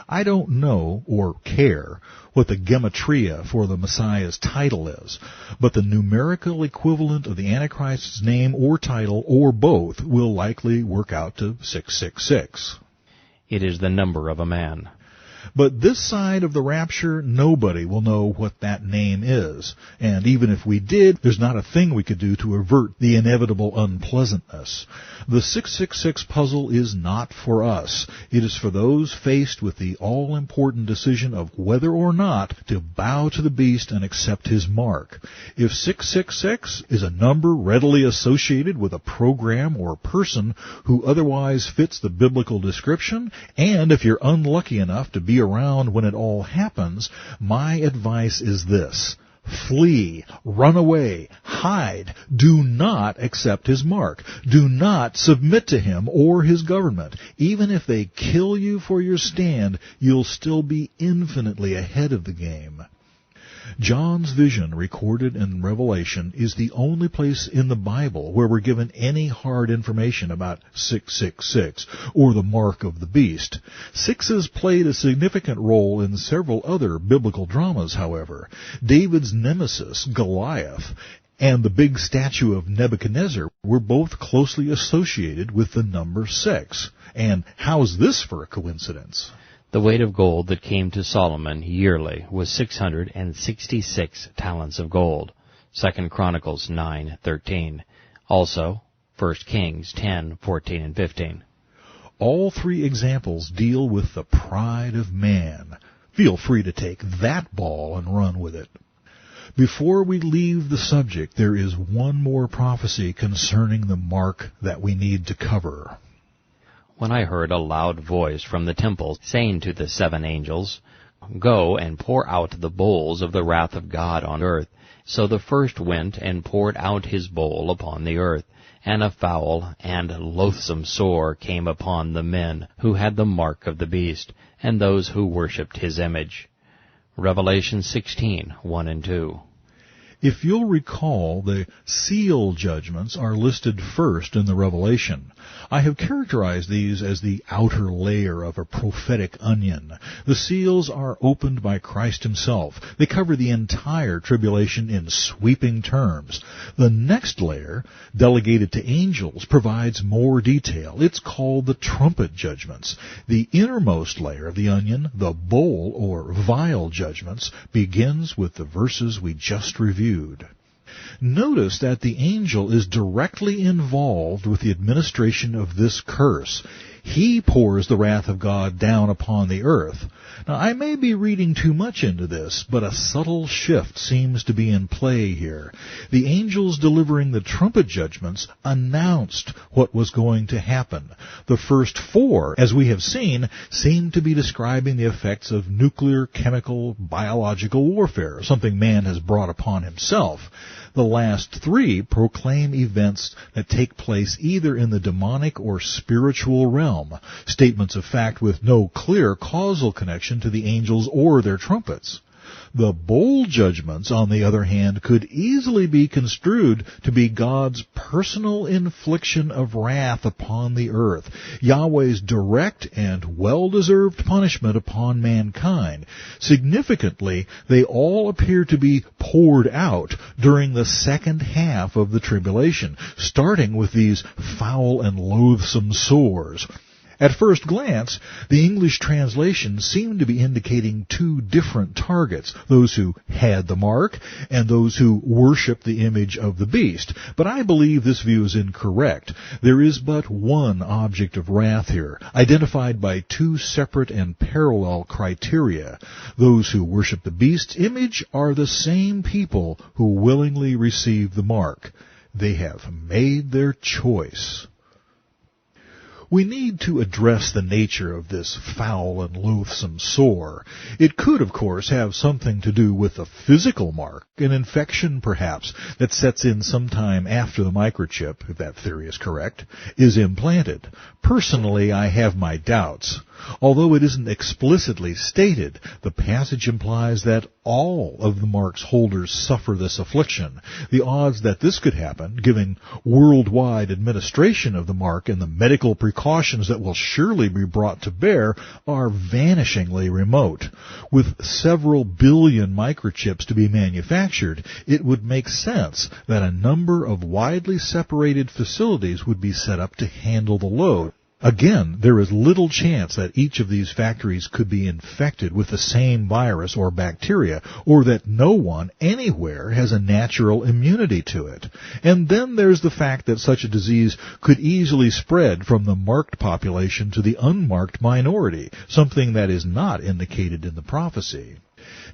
I don't know, or care, what the gematria for the Messiah's title is, but the numerical equivalent of the Antichrist's name or title, or both, will likely work out to 666. It is the number of a man. But this side of the rapture, nobody will know what that name is. And even if we did, there's not a thing we could do to avert the inevitable unpleasantness. The 666 puzzle is not for us. It is for those faced with the all-important decision of whether or not to bow to the beast and accept his mark. If 666 is a number readily associated with a program or person who otherwise fits the biblical description, and if you're unlucky enough to be around when it all happens, my advice is this: flee, run away, hide, do not accept his mark, do not submit to him or his government. Even if they kill you for your stand, you'll still be infinitely ahead of the game. John's vision, recorded in Revelation, is the only place in the Bible where we're given any hard information about 666, or the mark of the beast. Sixes played a significant role in several other biblical dramas, however. David's nemesis, Goliath, and the big statue of Nebuchadnezzar were both closely associated with the number 6. And how's this for a coincidence? The weight of gold that came to Solomon yearly was 666 talents of gold. 2 Chronicles 9:13. Also, 1 Kings 10:14 and 15. All three examples deal with the pride of man. Feel free to take that ball and run with it. Before we leave the subject, there is one more prophecy concerning the mark that we need to cover. When I heard a loud voice from the temple saying to the 7 angels, "Go and pour out the bowls of the wrath of God on earth." So the first went and poured out his bowl upon the earth, and a foul and loathsome sore came upon the men who had the mark of the beast, and those who worshipped his image. Revelation 16:1 and 2. If you'll recall, the seal judgments are listed first in the Revelation. I have characterized these as the outer layer of a prophetic onion. The seals are opened by Christ himself. They cover the entire tribulation in sweeping terms. The next layer, delegated to angels, provides more detail. It's called the trumpet judgments. The innermost layer of the onion, the bowl or vial judgments, begins with the verses we just reviewed. Notice that the angel is directly involved with the administration of this curse. He pours the wrath of God down upon the earth. Now, I may be reading too much into this, but a subtle shift seems to be in play here. The angels delivering the trumpet judgments announced what was going to happen. The first 4, as we have seen, seem to be describing the effects of nuclear, chemical, biological warfare, something man has brought upon himself. The last 3 proclaim events that take place either in the demonic or spiritual realm, statements of fact with no clear causal connection to the angels or their trumpets. The bowl judgments, on the other hand, could easily be construed to be God's personal infliction of wrath upon the earth, Yahweh's direct and well-deserved punishment upon mankind. Significantly, they all appear to be poured out during the second half of the tribulation, starting with these foul and loathsome sores. At first glance, the English translations seem to be indicating 2 different targets, those who had the mark and those who worshiped the image of the beast. But I believe this view is incorrect. There is but one object of wrath here, identified by 2 separate and parallel criteria. Those who worship the beast's image are the same people who willingly receive the mark. They have made their choice. We need to address the nature of this foul and loathsome sore. It could, of course, have something to do with a physical mark, an infection perhaps, that sets in sometime after the microchip, if that theory is correct, is implanted. Personally, I have my doubts. Although it isn't explicitly stated, the passage implies that all of the mark's holders suffer this affliction. The odds that this could happen, given worldwide administration of the mark and the medical precautions that will surely be brought to bear, are vanishingly remote. With several billion microchips to be manufactured, it would make sense that a number of widely separated facilities would be set up to handle the load. Again, there is little chance that each of these factories could be infected with the same virus or bacteria, or that no one anywhere has a natural immunity to it. And then there's the fact that such a disease could easily spread from the marked population to the unmarked minority, something that is not indicated in the prophecy.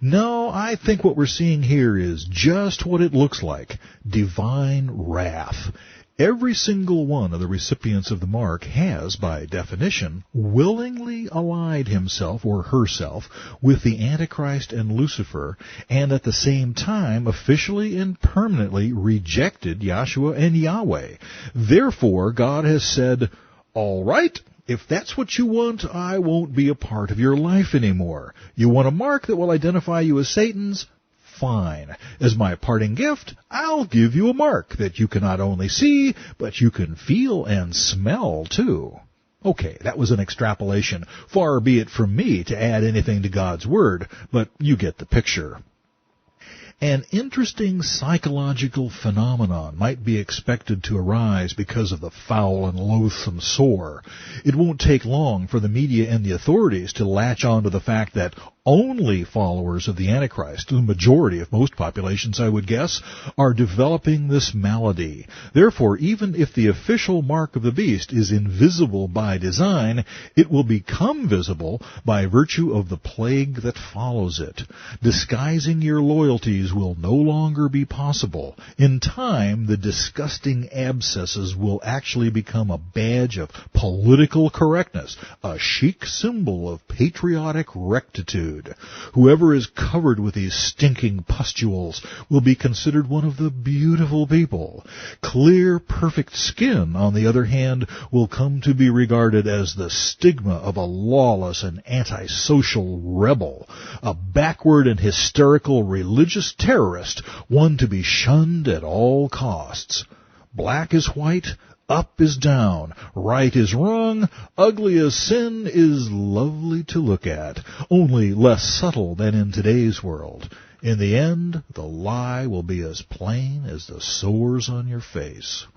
No, I think what we're seeing here is just what it looks like: divine wrath. Every single one of the recipients of the mark has, by definition, willingly allied himself or herself with the Antichrist and Lucifer, and at the same time officially and permanently rejected Yahshua and Yahweh. Therefore, God has said, "All right, if that's what you want, I won't be a part of your life anymore. You want a mark that will identify you as Satan's? Fine. As my parting gift, I'll give you a mark that you can not only see, but you can feel and smell too." Okay, that was an extrapolation. Far be it from me to add anything to God's Word, but you get the picture. An interesting psychological phenomenon might be expected to arise because of the foul and loathsome sore. It won't take long for the media and the authorities to latch on to the fact that only followers of the Antichrist, the majority of most populations I would guess, are developing this malady. Therefore, even if the official mark of the beast is invisible by design, it will become visible by virtue of the plague that follows it. Disguising your loyalties will no longer be possible. In time, the disgusting abscesses will actually become a badge of political correctness, a chic symbol of patriotic rectitude. Whoever is covered with these stinking pustules will be considered one of the beautiful people. Clear, perfect skin, on the other hand, will come to be regarded as the stigma of a lawless and antisocial rebel, a backward and hysterical religious terrorist, one to be shunned at all costs. Black is white, up is down, right is wrong, ugly as sin is lovely to look at, only less subtle than in today's world. In the end, the lie will be as plain as the sores on your face.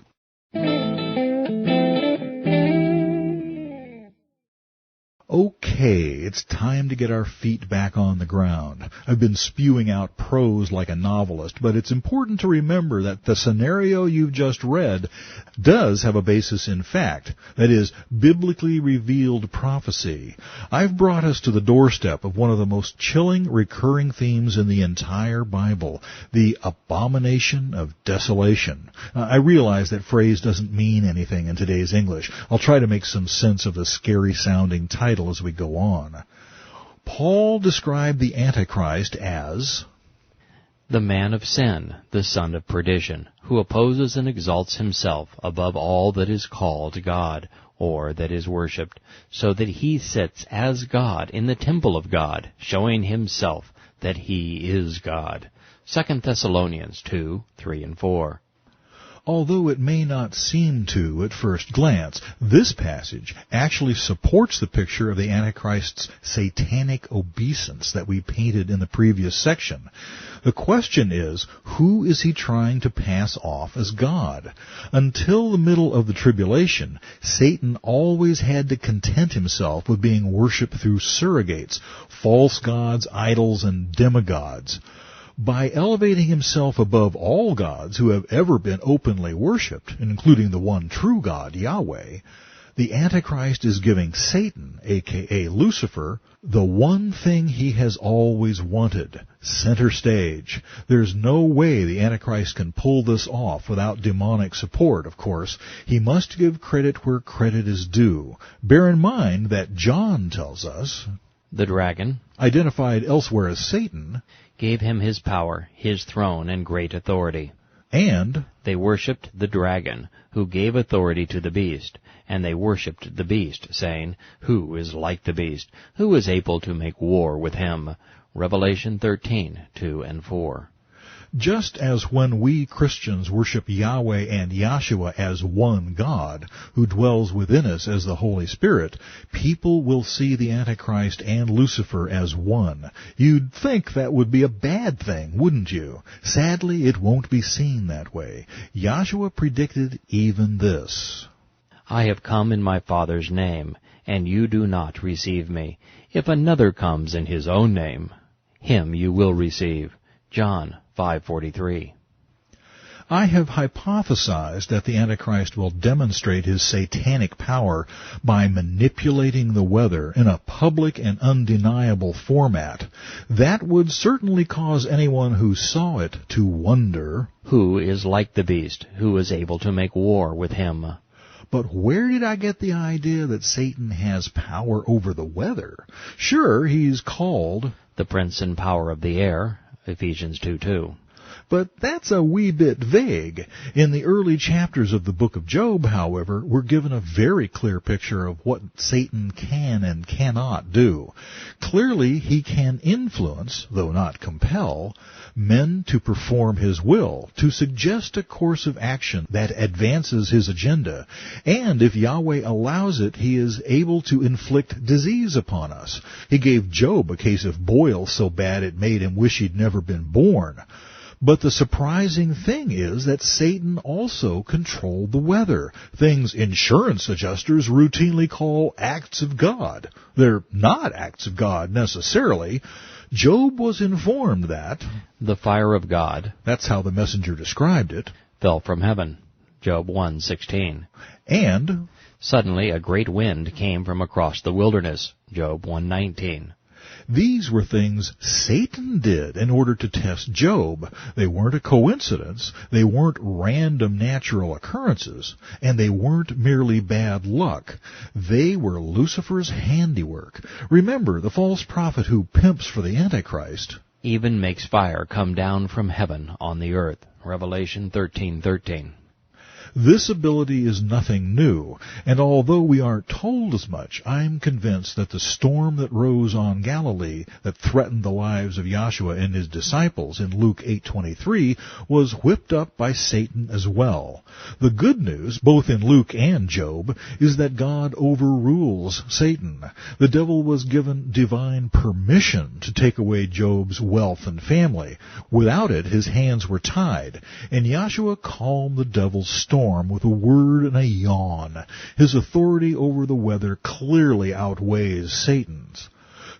Okay, it's time to get our feet back on the ground. I've been spewing out prose like a novelist, but it's important to remember that the scenario you've just read does have a basis in fact, that is, biblically revealed prophecy. I've brought us to the doorstep of one of the most chilling recurring themes in the entire Bible, the abomination of desolation. I realize that phrase doesn't mean anything in today's English. I'll try to make some sense of the scary-sounding title as we go on. Paul described the Antichrist as the man of sin, the son of perdition, who opposes and exalts himself above all that is called God, or that is worshipped, so that he sits as God in the temple of God, showing himself that he is God. 2 Thessalonians 2, 3 and 4. Although it may not seem to at first glance, this passage actually supports the picture of the Antichrist's satanic obeisance that we painted in the previous section. The question is, who is he trying to pass off as God? Until the middle of the tribulation, Satan always had to content himself with being worshipped through surrogates, false gods, idols, and demigods. By elevating himself above all gods who have ever been openly worshipped, including the one true God, Yahweh, the Antichrist is giving Satan, aka Lucifer, the one thing he has always wanted, center stage. There's no way the Antichrist can pull this off without demonic support, of course. He must give credit where credit is due. Bear in mind that John tells us, the dragon, identified elsewhere as Satan, gave him his power, his throne, and great authority. And they worshipped the dragon, who gave authority to the beast, and they worshipped the beast, saying, Who is like the beast? Who is able to make war with him? Revelation 13:2 and 4. just as when we Christians worship Yahweh and Yahshua as one God, who dwells within us as the Holy Spirit, people will see the Antichrist and Lucifer as one. You'd think that would be a bad thing, wouldn't you? Sadly, it won't be seen that way. Yahshua predicted even this. I have come in my Father's name, and you do not receive me. If another comes in his own name, him you will receive. John 5:43. I have hypothesized that the Antichrist will demonstrate his satanic power by manipulating the weather in a public and undeniable format. That would certainly cause anyone who saw it to wonder, Who is like the beast? Who is able to make war with him? but where did I get the idea that Satan has power over the weather? Sure, he's called The prince and power of the air, Ephesians 2:2. but that's a wee bit vague. In the early chapters of the book of Job, however, we're given a very clear picture of what Satan can and cannot do. Clearly, he can influence, though not compel, men to perform his will, to suggest a course of action that advances his agenda, and if Yahweh allows it, he is able to inflict disease upon us. He gave Job a case of boils so bad it made him wish he'd never been born. But the surprising thing is that Satan also controlled the weather, things insurance adjusters routinely call acts of God. They're not acts of God necessarily. Job was informed that The fire of God that's how the messenger described it, fell from heaven, Job 1:16. and Suddenly a great wind came from across the wilderness, Job 1:19. these were things Satan did in order to test Job. They weren't a coincidence, they weren't random natural occurrences, and they weren't merely bad luck. They were Lucifer's handiwork. Remember, the false prophet who pimps for the Antichrist Even makes fire come down from heaven on the earth, Revelation 13:13. This ability is nothing new, and although we aren't told as much, I'm convinced that the storm that rose on Galilee that threatened the lives of Yahshua and his disciples in Luke 8:23 was whipped up by Satan as well. The good news, both in Luke and Job, is that God overrules Satan. The devil was given divine permission to take away Job's wealth and family. Without it, his hands were tied, and Yahshua calmed the devil's storm with a word and a yawn. His authority over the weather clearly outweighs Satan's.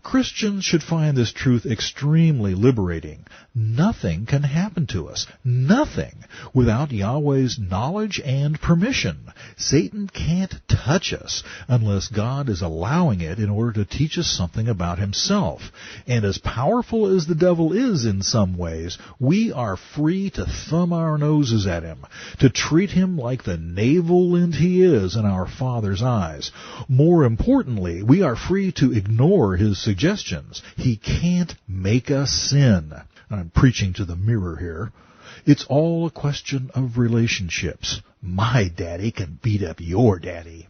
Christians should find this truth extremely liberating. Nothing can happen to us, nothing, without Yahweh's knowledge and permission. Satan can't touch us unless God is allowing it in order to teach us something about himself. And as powerful as the devil is in some ways, we are free to thumb our noses at him, to treat him like the navel lint he is in our Father's eyes. More importantly, we are free to ignore his suggestions. He can't make us sin. I'm preaching to the mirror here. It's all a question of relationships. My daddy can beat up your daddy.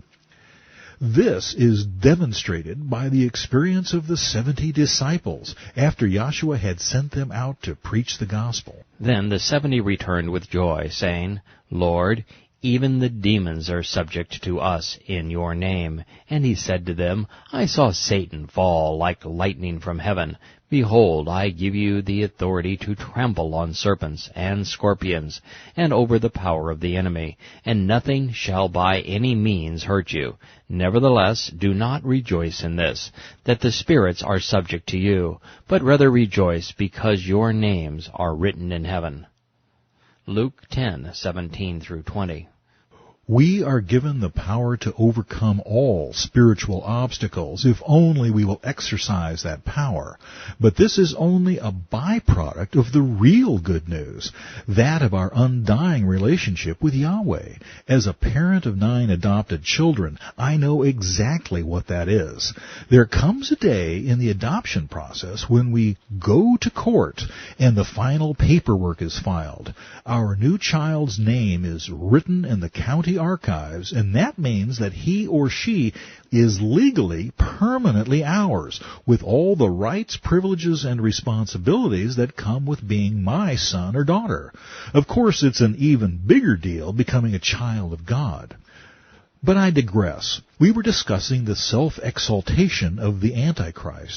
This is demonstrated by the experience of the 70 disciples after Yahshua had sent them out to preach the gospel. Then the 70 returned with joy, saying, Lord, even the demons are subject to us in your name. And he said to them, I saw Satan fall like lightning from heaven. Behold, I give you the authority to trample on serpents and scorpions, and over the power of the enemy, and nothing shall by any means hurt you. Nevertheless, do not rejoice in this, that the spirits are subject to you, but rather rejoice because your names are written in heaven. Luke 10:17-20. We are given the power to overcome all spiritual obstacles if only we will exercise that power. But this is only a byproduct of the real good news, that of our undying relationship with Yahweh. As a parent of 9 adopted children, I know exactly what that is. There comes a day in the adoption process when we go to court and the final paperwork is filed. Our new child's name is written in the county archives, and that means that he or she is legally, permanently ours, with all the rights, privileges, and responsibilities that come with being my son or daughter. Of course, it's an even bigger deal becoming a child of God. But I digress. We were discussing the self-exaltation of the Antichrist.